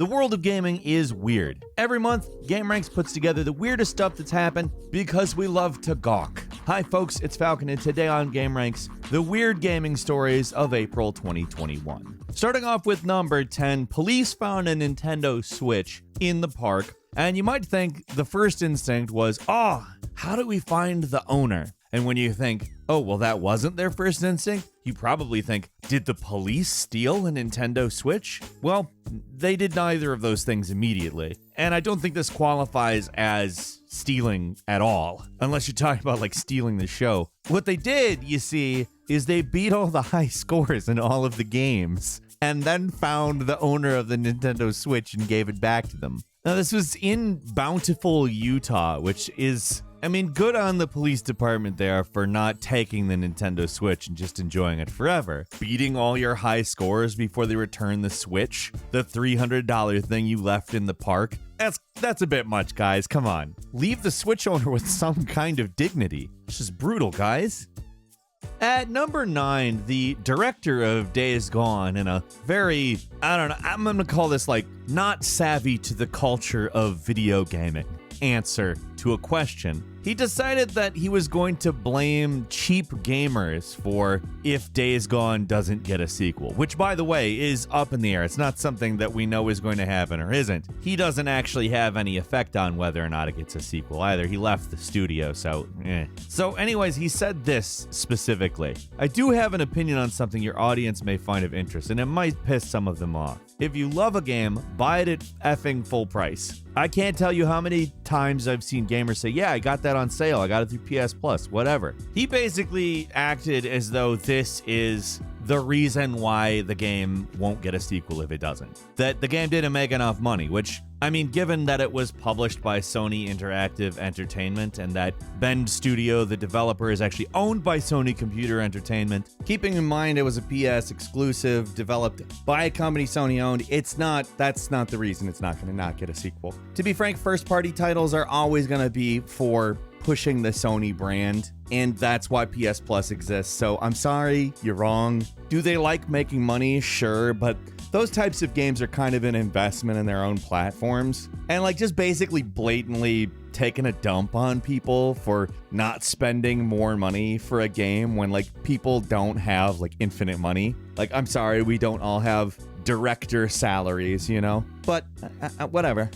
The world of gaming is weird. Every month, GameRanx puts together the weirdest stuff that's happened because we love to gawk. Hi folks, it's Falcon, and today on GameRanx, the weird gaming stories of April 2021. Starting off with number 10, police found a Nintendo Switch in the park, and you might think the first instinct was, how do we find the owner? And when you think, oh, well, that wasn't their first instinct, you probably think, did the police steal a Nintendo Switch? Well, they did neither of those things immediately. And I don't think this qualifies as stealing at all, unless you're talking about like stealing the show. What they did, you see, is they beat all the high scores in all of the games and then found the owner of the Nintendo Switch and gave it back to them. Now, this was in Bountiful, Utah, which is, good on the police department there for not taking the Nintendo Switch and just enjoying it forever. Beating all your high scores before they return the Switch, the $300 thing you left in the park. That's a bit much, guys. Come on. Leave the Switch owner with some kind of dignity. It's just brutal, guys. At number 9, the director of Days Gone, in a very, I'm going to call this like not savvy to the culture of video gaming answer to a question. He decided that he was going to blame cheap gamers for if Days Gone doesn't get a sequel, which, by the way, is up in the air. It's not something that we know is going to happen or isn't. He doesn't actually have any effect on whether or not it gets a sequel either. He left the studio, so So anyways, he said this specifically. I do have an opinion on something your audience may find of interest, and it might piss some of them off. If you love a game, buy it at effing full price. I can't tell you how many times I've seen gamers say, yeah, I got that on sale. I got it through PS Plus, whatever. He basically acted as though this is the reason why the game won't get a sequel if it doesn't. That the game didn't make enough money, which, given that it was published by Sony Interactive Entertainment and that Bend Studio, the developer, is actually owned by Sony Computer Entertainment, keeping in mind it was a PS exclusive developed by a company Sony owned, that's not the reason it's not going to not get a sequel. To be frank, first-party titles are always going to be for pushing the Sony brand, and that's why PS Plus exists. So I'm sorry, you're wrong. Do they like making money? Sure, but those types of games are kind of an investment in their own platforms. And just basically blatantly taking a dump on people for not spending more money for a game when people don't have infinite money. I'm sorry, we don't all have director salaries, But whatever.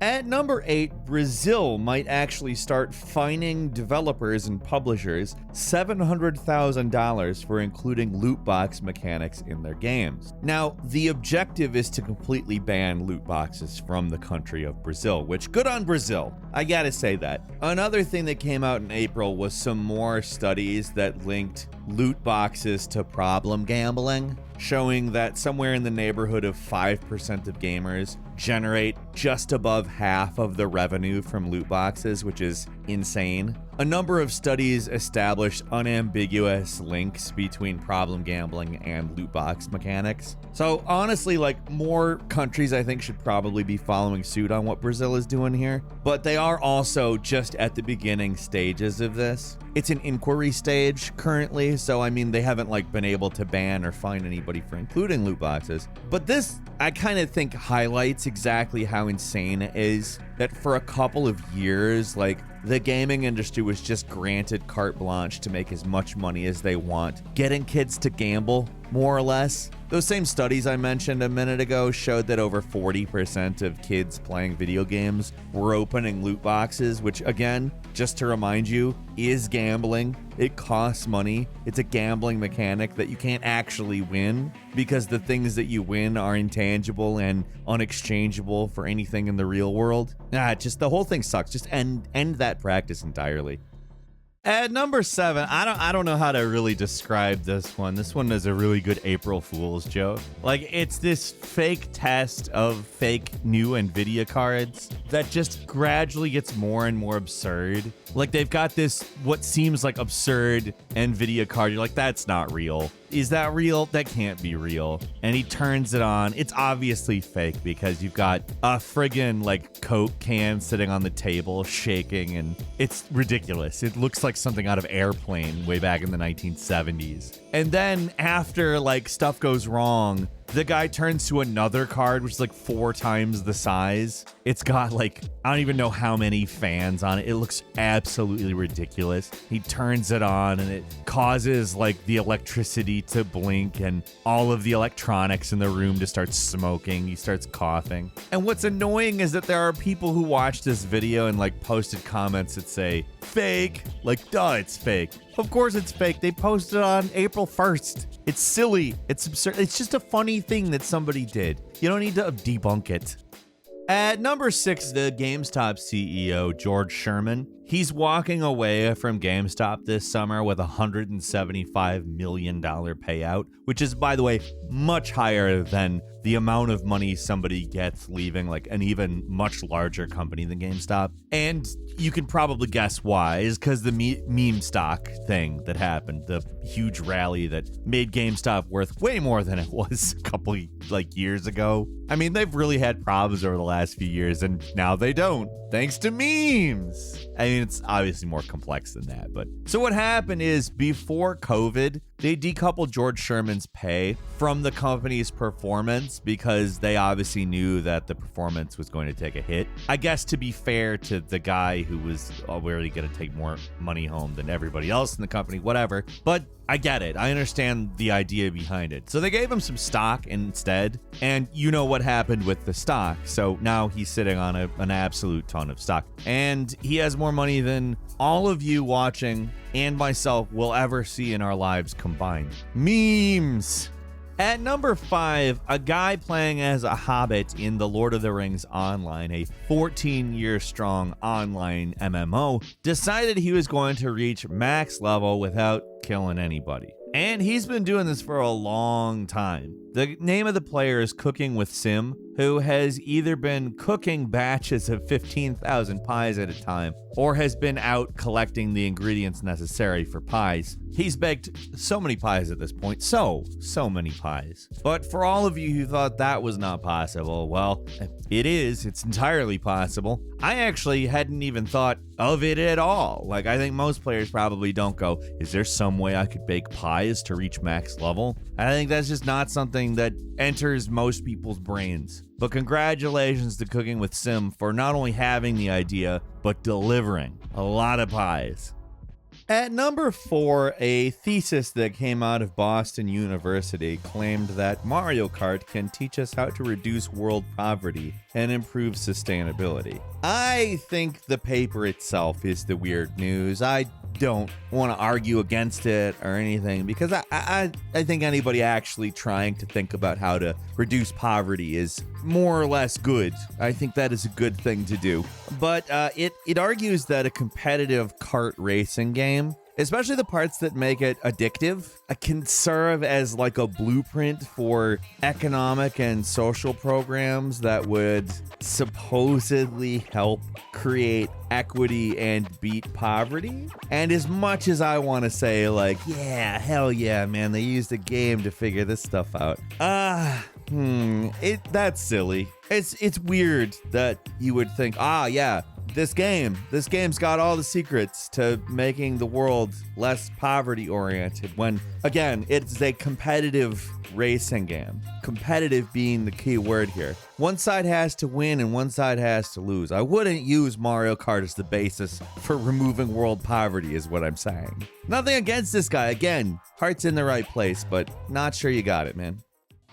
At number 8, Brazil might actually start fining developers and publishers $700,000 for including loot box mechanics in their games. Now, the objective is to completely ban loot boxes from the country of Brazil, which good on Brazil. I gotta say that. Another thing that came out in April was some more studies that linked loot boxes to problem gambling, showing that somewhere in the neighborhood of 5% of gamers generate just above half of the revenue from loot boxes, which is insane. A number of studies established unambiguous links between problem gambling and loot box mechanics. So honestly, more countries I think should probably be following suit on what Brazil is doing here, but they are also just at the beginning stages of this. It's an inquiry stage currently, so they haven't been able to ban or fine anybody for including loot boxes. But this, I kind of think, highlights exactly how insane it is that for a couple of years, the gaming industry was just granted carte blanche to make as much money as they want, getting kids to gamble, more or less. Those same studies I mentioned a minute ago showed that over 40% of kids playing video games were opening loot boxes, which again, just to remind you, is gambling. It costs money. It's a gambling mechanic that you can't actually win because the things that you win are intangible and unexchangeable for anything in the real world. Just the whole thing sucks. Just end that practice entirely. At number 7, I don't know how to really describe this one. This one is a really good April Fool's joke. It's this fake test of fake new Nvidia cards that just gradually gets more and more absurd. They've got this, what seems like absurd Nvidia card. You're like, that's not real. Is that real? That can't be real. And he turns it on. It's obviously fake because you've got a friggin' Coke can sitting on the table shaking, and it's ridiculous. It looks like something out of Airplane way back in the 1970s. And then after stuff goes wrong, The guy turns to another card, which is like 4 times the size. It's got like, I don't even know how many fans on it. It looks absolutely ridiculous. He turns it on and it causes like the electricity to blink and all of the electronics in the room to start smoking. He starts coughing. And what's annoying is that there are people who watch this video and like posted comments that say, fake. Like, duh, it's fake. Of course it's fake. They posted on April 1st. It's silly. It's absurd. It's just a funny thing that somebody did. You don't need to debunk it. At number 6, the GameStop CEO, George Sherman. He's walking away from GameStop this summer with a $175 million payout, which is, by the way, much higher than the amount of money somebody gets leaving like an even much larger company than GameStop. And you can probably guess why, is because the meme stock thing that happened, the huge rally that made GameStop worth way more than it was a couple years ago. I mean, they've really had problems over the last few years, and now they don't, thanks to memes. I mean, it's obviously more complex than that, but so what happened is before COVID, they decoupled George Sherman's pay from the company's performance because they obviously knew that the performance was going to take a hit. I guess to be fair to the guy who was already going to take more money home than everybody else in the company, whatever. But I get it. I understand the idea behind it. So they gave him some stock instead, and you know what happened with the stock. So now he's sitting on an absolute ton of stock, and he has more money than all of you watching and myself will ever see in our lives combined. Memes. At number 5, a guy playing as a hobbit in The Lord of the Rings Online, a 14-year-strong online MMO, decided he was going to reach max level without killing anybody. And he's been doing this for a long time. The name of the player is Cooking with Sim, who has either been cooking batches of 15,000 pies at a time or has been out collecting the ingredients necessary for pies. He's baked so many pies at this point, so many pies. But for all of you who thought that was not possible, well, it is. It's entirely possible. I actually hadn't even thought of it at all. Like, I think most players probably don't go, is there some way I could bake pies to reach max level? I think that's just not something that enters most people's brains. But congratulations to Cooking with Sim for not only having the idea, but delivering a lot of pies. At number 4, a thesis that came out of Boston University claimed that Mario Kart can teach us how to reduce world poverty and improve sustainability. I think the paper itself is the weird news. I don't want to argue against it or anything because I think anybody actually trying to think about how to reduce poverty is more or less good. I think that is a good thing to do. But it argues that a competitive kart racing game, especially the parts that make it addictive, can serve as like a blueprint for economic and social programs that would supposedly help create equity and beat poverty. And as much as I want to say like, yeah, hell yeah, man, they used a game to figure this stuff out. That's silly. It's weird that you would think, yeah, this game's got all the secrets to making the world less poverty oriented when, again, it's a competitive racing game. Competitive being the key word here. One side has to win and one side has to lose. I wouldn't use Mario Kart as the basis for removing world poverty is what I'm saying. Nothing against this guy. Again, heart's in the right place, but not sure you got it, man.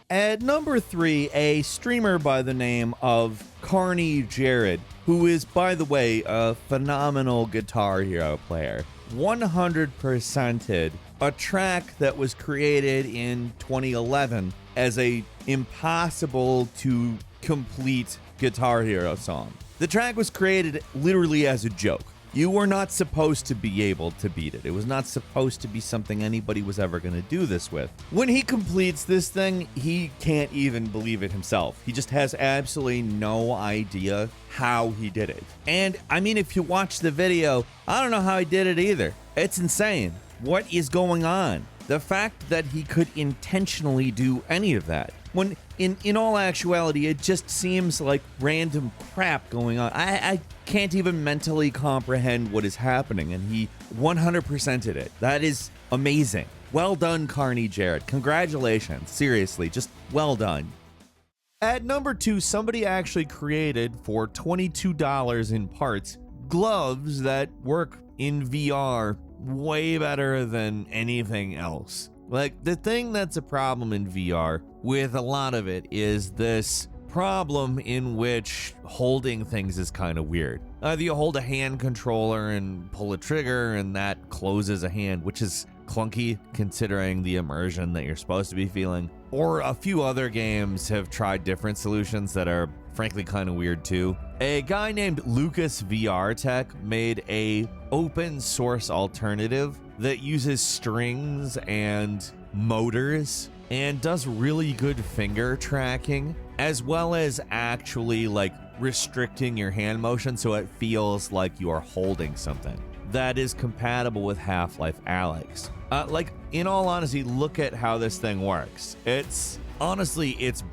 At number 3, a streamer by the name of Carney Jared, who is, by the way, a phenomenal Guitar Hero player, 100%ed a track that was created in 2011 as a impossible to complete Guitar Hero song. The track was created literally as a joke. You were not supposed to be able to beat it. It was not supposed to be something anybody was ever going to do this with. When he completes this thing, he can't even believe it himself. He just has absolutely no idea how he did it. And I mean, if you watch the video, I don't know how he did it either. It's insane. What is going on? The fact that he could intentionally do any of that, when in all actuality, it just seems like random crap going on. I can't even mentally comprehend what is happening, and he 100%ed it. That is amazing. Well done, Carney Jarrett. Congratulations. Seriously, just well done. At number 2, somebody actually created for $22 in parts gloves that work in VR way better than anything else. Like, the thing that's a problem in VR with a lot of it is this problem in which holding things is kind of weird. Either you hold a hand controller and pull a trigger and that closes a hand, which is clunky considering the immersion that you're supposed to be feeling. Or a few other games have tried different solutions that are frankly kind of weird too. A guy named Lucas VR Tech made a open source alternative that uses strings and motors and does really good finger tracking, as well as actually like restricting your hand motion so it feels like you are holding something. That is compatible with Half-Life Alyx. Like, in all honesty, look at how this thing works. It's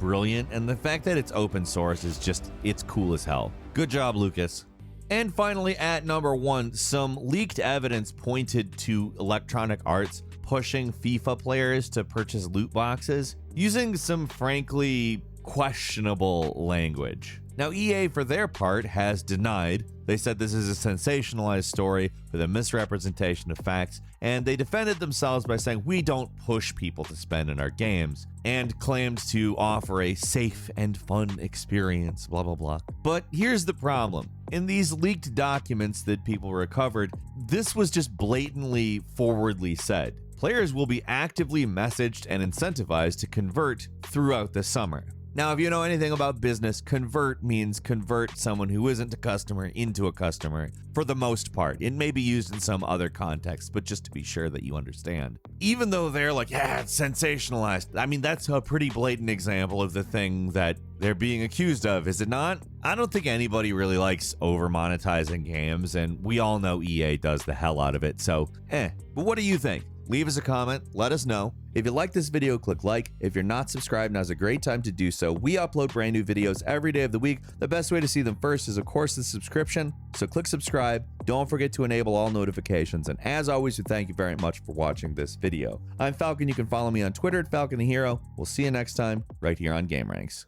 brilliant, and the fact that it's open source is just, it's cool as hell. Good job, Lucas. And finally, at number 1, some leaked evidence pointed to Electronic Arts pushing FIFA players to purchase loot boxes using some frankly questionable language. Now, EA, for their part, has denied. They said this is a sensationalized story with a misrepresentation of facts, and they defended themselves by saying, we don't push people to spend in our games, and claimed to offer a safe and fun experience, blah, blah, blah. But here's the problem. In these leaked documents that people recovered, this was just blatantly forwardly said. Players will be actively messaged and incentivized to convert throughout the summer. Now, if you know anything about business, convert means convert someone who isn't a customer into a customer for the most part. It may be used in some other context, but just to be sure that you understand. Even though they're like, yeah, it's sensationalized. I mean, that's a pretty blatant example of the thing that they're being accused of, is it not? I don't think anybody really likes over monetizing games, and we all know EA does the hell out of it, so But what do you think? Leave us a comment, let us know. If you like this video, click like. If you're not subscribed, now's a great time to do so. We upload brand new videos every day of the week. The best way to see them first is, of course, the subscription. So click subscribe. Don't forget to enable all notifications. And as always, we thank you very much for watching this video. I'm Falcon. You can follow me on Twitter at Falcon the Hero. We'll see you next time right here on GameRanx.